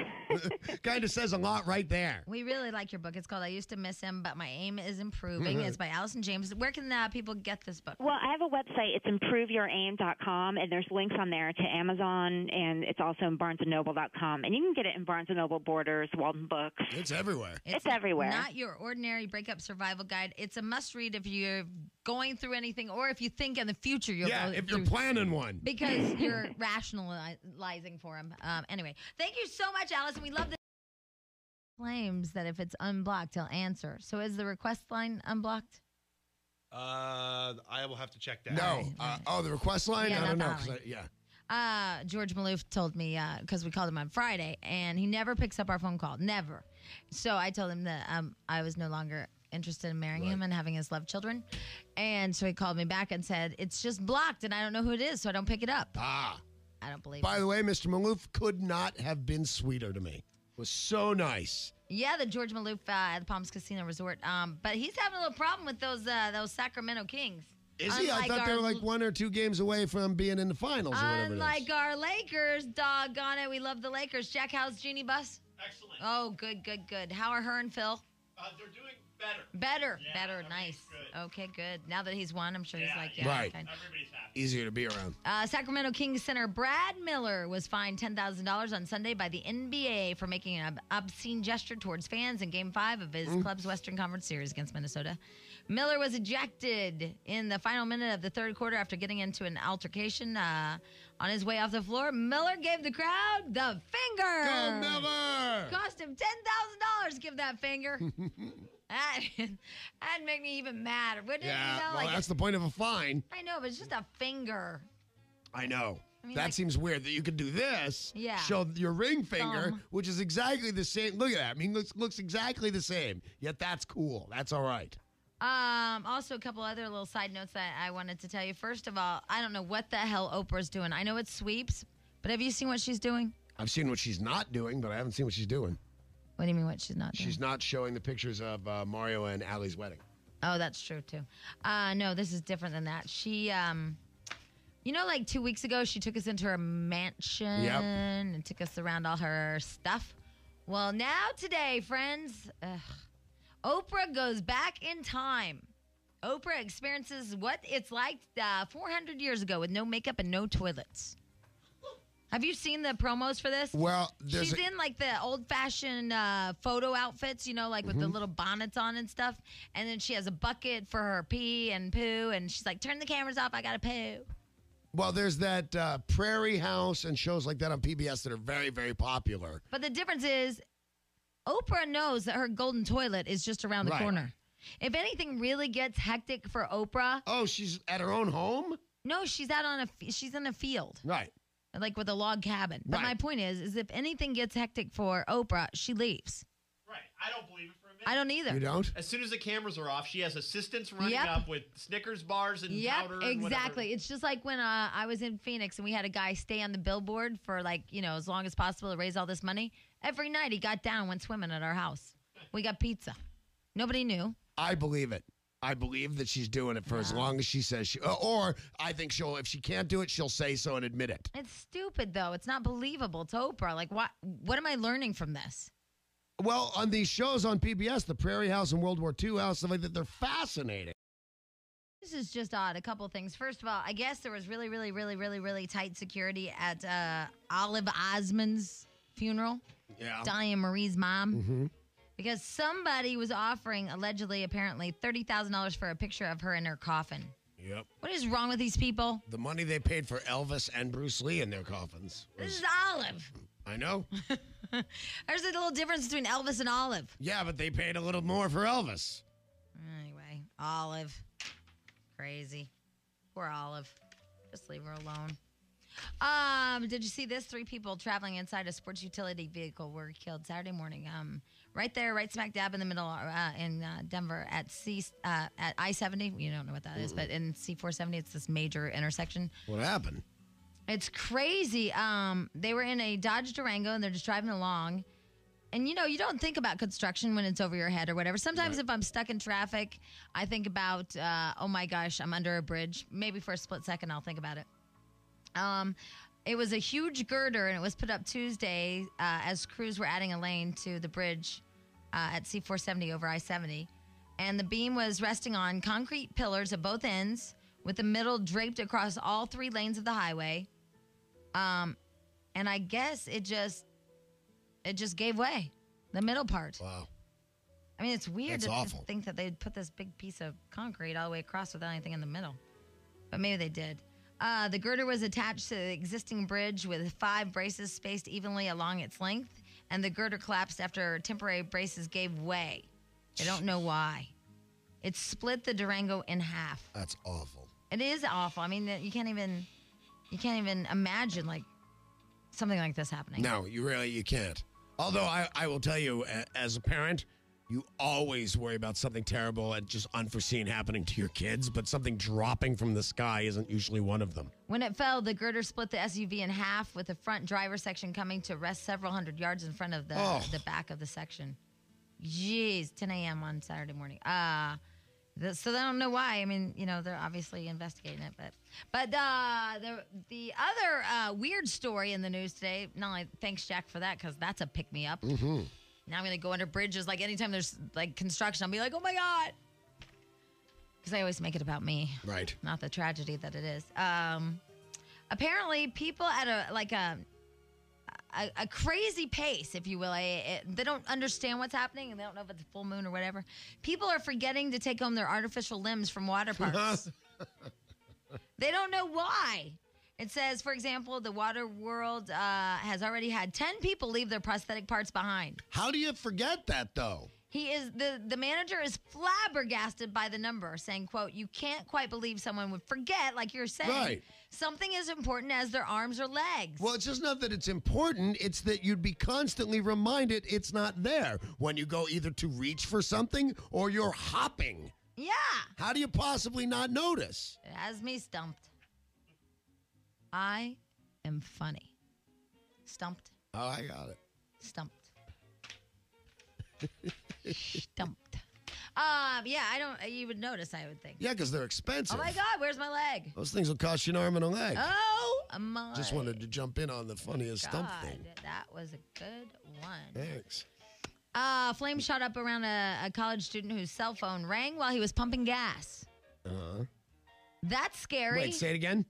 Kind of says a lot right there. We really like your book. It's called I Used to Miss Him, but My Aim is Improving. It's by Allison James. Where can people get this book? Well, I have a website. It's improveyouraim.com, and there's links on there to Amazon, and it's also in barnesandnoble.com. And you can get it in Barnes & Noble, Borders, Walden Books. It's everywhere. It's everywhere. Not your ordinary breakup survival guide. It's a must-read if you're going through anything or if you think in the future you'll Yeah, go if through. you're planning one. Because you're rationalizing for him. Anyway, thank you so much, Allison. We love this. Claims that if it's unblocked, he'll answer. So is the request line unblocked? I will have to check that. No. The request line? Yeah, I don't know. not 'cause that George Maloof told me, because we called him on Friday, and he never picks up our phone call. Never. So I told him that I was no longer interested in marrying him and having his love children. And so he called me back and said, it's just blocked, and I don't know who it is, so I don't pick it up. I don't believe By it. the way, Mr. Maloof could not have been sweeter to me. Was so nice. Yeah, the George Maloof at the Palms Casino Resort. But he's having a little problem with those Sacramento Kings. Is he? I Unlike thought they were our- like 1 or 2 games away from being in the finals or whatever it is. Unlike our Lakers, doggone it. We love the Lakers. Jack, how's Jeannie Buss? Excellent. Oh, good. How are her and Phil? They're doing better. Better. everything's Nice. good. Okay, good. Now that he's won, I'm sure he's like, yeah. Right. okay. Everybody's happy. Easier to be around. Sacramento Kings center Brad Miller was fined $10,000 on Sunday by the NBA for making an obscene gesture towards fans in Game 5 of his club's Western Conference Series against Minnesota. Miller was ejected in the final minute of the third quarter after getting into an altercation on his way off the floor. Miller gave the crowd the finger. Go Miller! Cost him $10,000 to give that finger. That'd make me even madder, wouldn't it? Yeah, You know, well, like that's the point of a fine. I know, but it's just a finger. I know. I mean, that like- seems weird that you could do this. Yeah. Show your ring finger, Thumb. which is exactly the same. Look at that. I mean, looks exactly the same. Yet that's cool. That's all right. Also, a couple other little side notes that I wanted to tell you. First of all, I don't know what the hell Oprah's doing. I know it's sweeps, but have you seen what she's doing? I've seen what she's not doing, but I haven't seen what she's doing. What do you mean what she's not doing? She's not showing the pictures of Mario and Allie's wedding. Oh, that's true, too. No, this is different than that. She, like 2 weeks ago, she took us into her mansion and took us around all her stuff. Well, now today, friends, Oprah goes back in time. Oprah experiences what it's like 400 years ago with no makeup and no toilets. Have you seen the promos for this? Well, She's in like the old-fashioned photo outfits, like with the little bonnets on and stuff. And then she has a bucket for her pee and poo, and she's like, "Turn the cameras off. I gotta poo." Well, there's that Prairie House and shows like that on PBS that are very, very popular. But the difference is, Oprah knows that her golden toilet is just around the Right. corner. If anything really gets hectic for Oprah, Oh, she's at her own home? no, she's out she's in a field. Right. Like with a log cabin. But Right. my point is if anything gets hectic for Oprah, she leaves. Right. I don't believe it for a minute. I don't either. You don't? As soon as the cameras are off, she has assistants running up with Snickers bars and powder and exactly. whatever. It's just like when I was in Phoenix and we had a guy stay on the billboard for as long as possible to raise all this money. Every night he got down and went swimming at our house. We got pizza. Nobody knew. I believe it. I believe that she's doing it for as long as she says she. Or I think if she can't do it, she'll say so and admit it. It's stupid, though. It's not believable. It's Oprah. Like, what am I learning from this? Well, on these shows on PBS, the Prairie House and World War II House, stuff like that, they're fascinating. This is just odd. A couple of things. First of all, I guess there was really, really, really, really, really tight security at Olive Osmond's funeral. Yeah. Donnie and Marie's mom. Mm-hmm. Because somebody was offering, allegedly, apparently, $30,000 for a picture of her in her coffin. Yep. What is wrong with these people? The money they paid for Elvis and Bruce Lee in their coffins. This is Olive. I know. There's a little difference between Elvis and Olive. Yeah, but they paid a little more for Elvis. Anyway, Olive. Crazy. Poor Olive. Just leave her alone. Did you see this? 3 people traveling inside a sports utility vehicle were killed Saturday morning. Right there, right smack dab in the middle in Denver at I-70. You don't know what that is, but in C-470, it's this major intersection. What happened? It's crazy. They were in a Dodge Durango, and they're just driving along. And, you don't think about construction when it's over your head or whatever. Sometimes if I'm stuck in traffic, I think about, oh, my gosh, I'm under a bridge. Maybe for a split second I'll think about it. It was a huge girder, and it was put up Tuesday as crews were adding a lane to the bridge at C-470 over I-70. And the beam was resting on concrete pillars at both ends with the middle draped across all 3 lanes of the highway. And I guess it just gave way, the middle part. Wow. I mean, it's weird That's to awful. think that they'd put this big piece of concrete all the way across without anything in the middle. But maybe they did. The girder was attached to the existing bridge with 5 braces spaced evenly along its length, and the girder collapsed after temporary braces gave way. I don't know why. It split the Durango in half. That's awful. It is awful. I mean, you can't even imagine like something like this happening. No, you can't. Although I will tell you, as a parent, you always worry about something terrible and just unforeseen happening to your kids, but something dropping from the sky isn't usually one of them. When it fell, the girder split the SUV in half, with the front driver's section coming to rest several hundred yards in front of the back of the section. Jeez, 10 a.m. on Saturday morning. So they don't know why. I mean, they're obviously investigating it. But the other weird story in the news today, not only thanks, Jack, for that, because that's a pick-me-up. Mm-hmm. Now I'm going to go under bridges. Like, anytime there's, like, construction, I'll be like, oh, my God. Because I always make it about me. Right. Not the tragedy that it is. Apparently, people at a crazy pace, if you will. They don't understand what's happening, and they don't know if it's a full moon or whatever. People are forgetting to take home their artificial limbs from water parks. They don't know why. It says, for example, the water world has already had 10 people leave their prosthetic parts behind. How do you forget that, though? The manager is flabbergasted by the number, saying, quote, you can't quite believe someone would forget, like you're saying, right, something as important as their arms or legs. Well, it's just not that it's important. It's that you'd be constantly reminded it's not there when you go either to reach for something or you're hopping. Yeah. How do you possibly not notice? It has me stumped. I am funny. Stumped. Oh, I got it. Stumped. Stumped. You would notice, I would think. Yeah, because they're expensive. Oh, my God, where's my leg? Those things will cost you an arm and a leg. Oh, my. Just wanted to jump in on the funniest stump thing. That was a good one. Thanks. Flames shot up around a college student whose cell phone rang while he was pumping gas. Uh-huh. That's scary. Wait, say it again?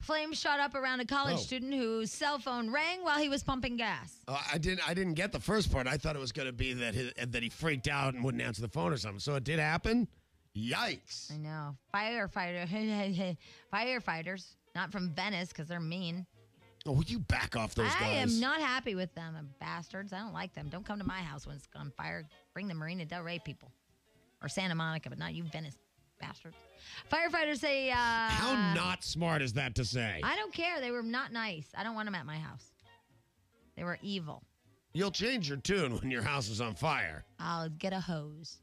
Flames shot up around a college student whose cell phone rang while he was pumping gas. I didn't get the first part. I thought it was going to be that he freaked out and wouldn't answer the phone or something. So it did happen? Yikes. I know. Firefighters, not from Venice because they're mean. Oh, will you back off those guys? I am not happy with them, bastards. I don't like them. Don't come to my house when it's on fire. Bring the Marina Del Rey people. Or Santa Monica, but not you Venice bastards. Firefighters say... How not smart is that to say? I don't care. They were not nice. I don't want them at my house. They were evil. You'll change your tune when your house is on fire. I'll get a hose.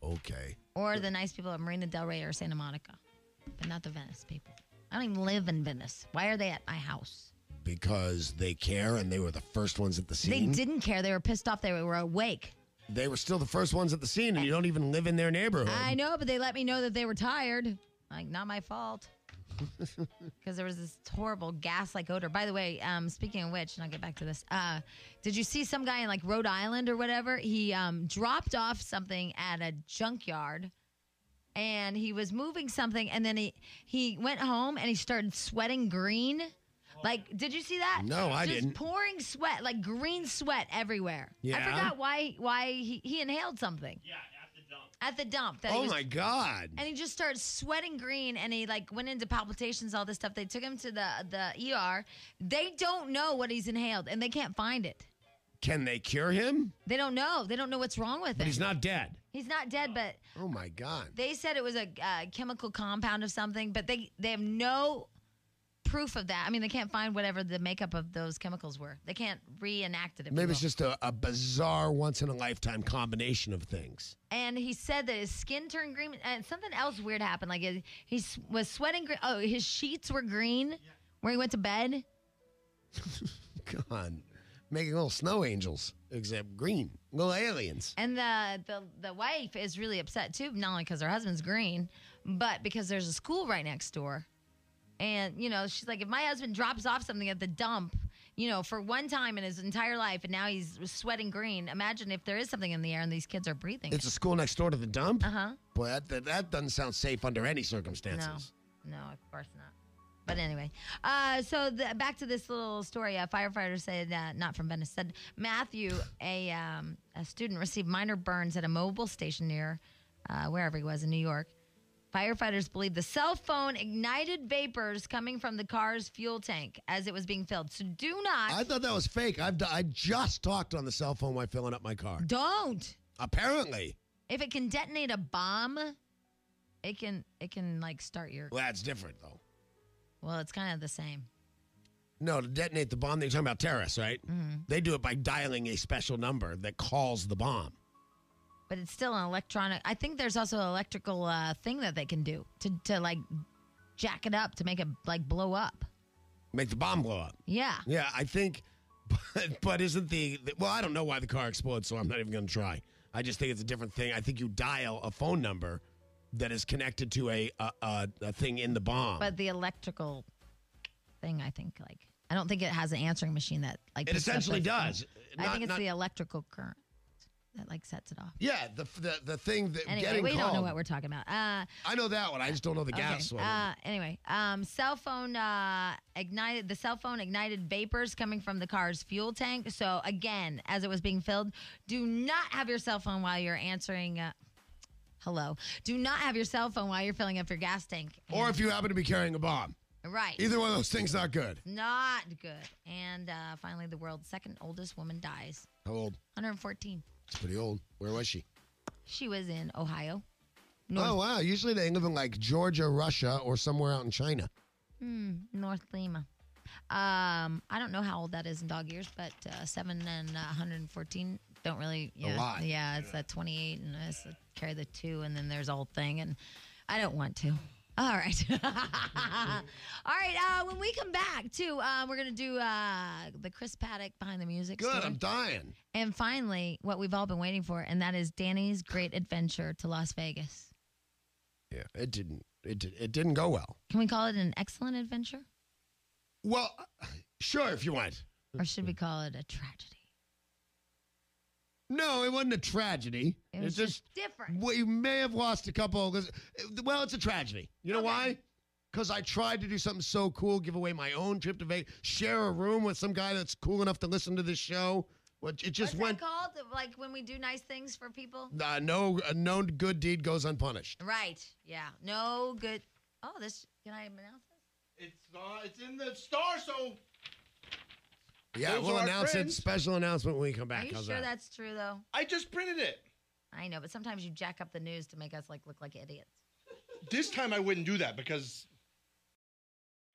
Okay. Or the nice people at Marina Del Rey or Santa Monica. But not the Venice people. I don't even live in Venice. Why are they at my house? Because they care and they were the first ones at the scene. They didn't care. They were pissed off. They were awake. They were still the first ones at the scene, and you don't even live in their neighborhood. I know, but they let me know that they were tired. Like, not my fault. Because there was this horrible gas-like odor. By the way, speaking of which, and I'll get back to this. Did you see some guy in, like, Rhode Island or whatever? He dropped off something at a junkyard, and he was moving something, and then he went home, and he started sweating green. Like, did you see that? No, I Just didn't. pouring sweat, like green sweat everywhere. Yeah. I forgot why he inhaled something. Yeah, at the dump. Oh, my God. And he just started sweating green, and he, like, went into palpitations, all this stuff. They took him to the ER. They don't know what he's inhaled, and they can't find it. Can they cure him? They don't know. They don't know what's wrong with him. But he's not dead. He's not dead, but... Oh, my God. They said it was a chemical compound of something, but they have no proof of that. I mean, they can't find whatever the makeup of those chemicals were. They can't reenact it. Maybe it's just a bizarre, once-in-a-lifetime combination of things. And he said that his skin turned green, and something else weird happened. Like, he was sweating green. Oh, his sheets were green where he went to bed. God. Making little snow angels, except green. Little aliens. And the wife is really upset, too, not only because her husband's green, but because there's a school right next door. And, you know, she's like, if my husband drops off something at the dump, you know, for one time in his entire life, and now he's sweating green, imagine if there is something in the air and these kids are breathing. It's a school next door to the dump? Uh-huh. Boy, that doesn't sound safe under any circumstances. No, of course not. But anyway, so back to this little story. A firefighter said, not from Venice, said Matthew, a student, received minor burns at a mobile station near wherever he was in New York. Firefighters believe the cell phone ignited vapors coming from the car's fuel tank as it was being filled. So do not. I thought that was fake. I just talked on the cell phone while filling up my car. Don't. Apparently. If it can detonate a bomb, it can like start your. Well, that's different though. Well, it's kind of the same. No, to detonate the bomb, they're talking about terrorists, right? Mm-hmm. They do it by dialing a special number that calls the bomb. But it's still an electronic. I think there's also an electrical thing that they can do to like jack it up to make it like blow up. Make the bomb blow up. Yeah. Yeah, I think. But isn't well, I don't know why the car explodes, so I'm not even going to try. I just think it's a different thing. I think you dial a phone number that is connected to a thing in the bomb. But the electrical thing, I think, like, I don't think it has an answering machine that like. It essentially does. I think it's the electrical current that like sets it off. Yeah, the thing that anyway, getting we called. don't know what we're talking about. I know that one. I just don't know the gas one. Anyway, cell phone ignited. The cell phone ignited vapors coming from the car's fuel tank. So again, as it was being filled, do not have your cell phone while you're answering. Hello. Do not have your cell phone while you're filling up your gas tank. Or if you happen to be carrying a bomb. Right. Either one of those things not good. Not good. And finally, the world's second oldest woman dies. How old? 114. It's pretty old. Where was she? She was in Ohio. Oh, wow. Usually they live in like Georgia, Russia, or somewhere out in China. North Lima. I don't know how old that is in dog years, but 7 and 114 don't really. Yeah, a lot. Yeah, it's at 28, and it's carry the 2, and then there's a whole thing, and I don't want to. All right. All right. When we come back, too, we're going to do the Chris Paddock Behind the Music Good. story. I'm dying. And finally, what we've all been waiting for, and that is Danny's great adventure to Las Vegas. Yeah, it didn't go well. Can we call it an excellent adventure? Well, sure, if you want. Or should we call it a tragedy? No, it wasn't a tragedy. It was just different. We may have lost a couple. Well, it's a tragedy. You know why? Because I tried to do something so cool, give away my own trip to Vegas, share a room with some guy that's cool enough to listen to this show. It just What's went. that called? Like when we do nice things for people? No good deed goes unpunished. Right. Yeah. No good. Oh, this. Can I announce this? It's in the star, so. Yeah, Those we'll are our announce it. friends. Special announcement when we come back. Are you How's sure that? that's true, though? I just printed it. I know, but sometimes you jack up the news to make us like look like idiots. This time I wouldn't do that because.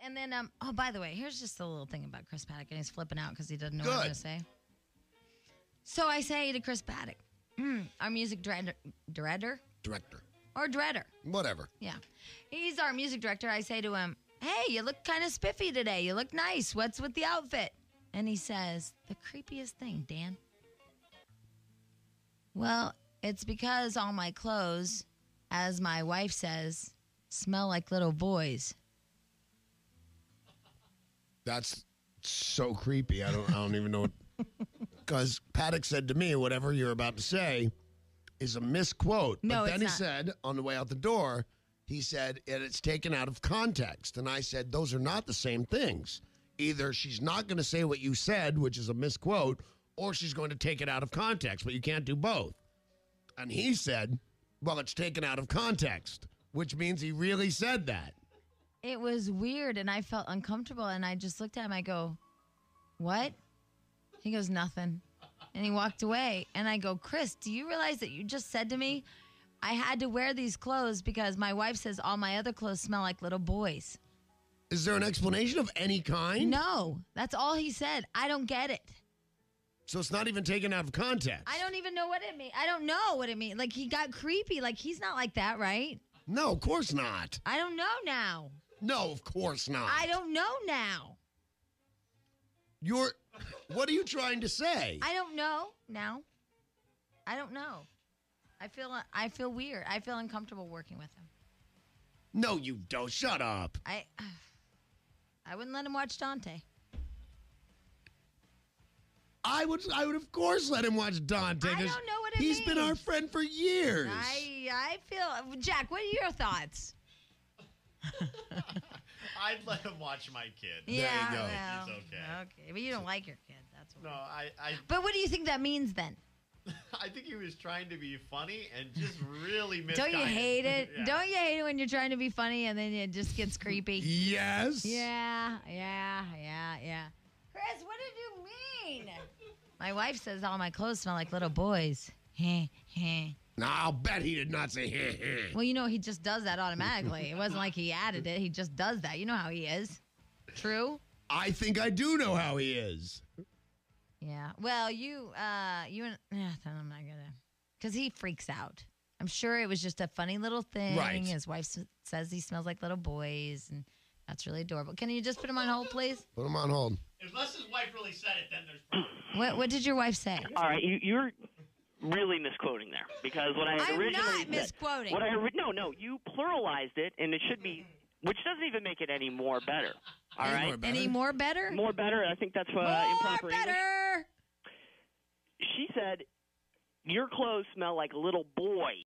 And then, oh, by the way, here's just a little thing about Chris Paddock, and he's flipping out because he doesn't know what I'm going to say. So I say to Chris Paddock, our music director. Or dreader. Whatever. Yeah. He's our music director. I say to him, hey, you look kind of spiffy today. You look nice. What's with the outfit? And he says, the creepiest thing, Dan. Well, it's because all my clothes, as my wife says, smell like little boys. That's so creepy. I don't even know what. Because Paddock said to me, whatever you're about to say is a misquote. No, but then it's he not. said, on the way out the door, he said, and it's taken out of context. And I said, those are not the same things. Either she's not going to say what you said, which is a misquote, or she's going to take it out of context, but you can't do both. And he said, well, it's taken out of context, which means he really said that. It was weird, and I felt uncomfortable, and I just looked at him. I go, what? He goes, nothing. And he walked away. And I go, Chris, do you realize that you just said to me, I had to wear these clothes because my wife says all my other clothes smell like little boys? Is there an explanation of any kind? No, that's all he said. I don't get it. So it's not even taken out of context. I don't even know what it means. I don't know what it means. Like, he got creepy. Like, he's not like that, right? No, of course not. I don't know now. No, of course not. I don't know now. What are you trying to say? I don't know now. I don't know. I feel weird. I feel uncomfortable working with him. No, you don't. Shut up. I wouldn't let him watch Dante. I would of course let him watch Dante. I don't know what it means. He's been our friend for years. I feel, Jack, what are your thoughts? I'd let him watch my kid. Yeah, you go. well, It's okay. Okay, but you don't like your kid. That's what. No, I But what do you think that means then? I think he was trying to be funny and just really Don't you hate it? Yeah. Don't you hate it when you're trying to be funny and then it just gets creepy? Yes. Yeah. Chris, what did you mean? My wife says all my clothes smell like little boys. No, I'll bet he did not say Well, you know, he just does that automatically. It wasn't like he added it. He just does that. You know how he is. True? I think I do know how he is. Yeah. Well, you and I'm not gonna, because he freaks out. I'm sure it was just a funny little thing. Right. His wife says he smells like little boys, and that's really adorable. Can you just put him on hold, please? Put him on hold. Unless his wife really said it, then there's problems. What did your wife say? All right, you're really misquoting there because what I I'm originally not said- misquoting. no, you pluralized it, and it should be, which doesn't even make it any more better. All right, Any more better? more better. I think that's More improper better. English. She said, "Your clothes smell like little boys."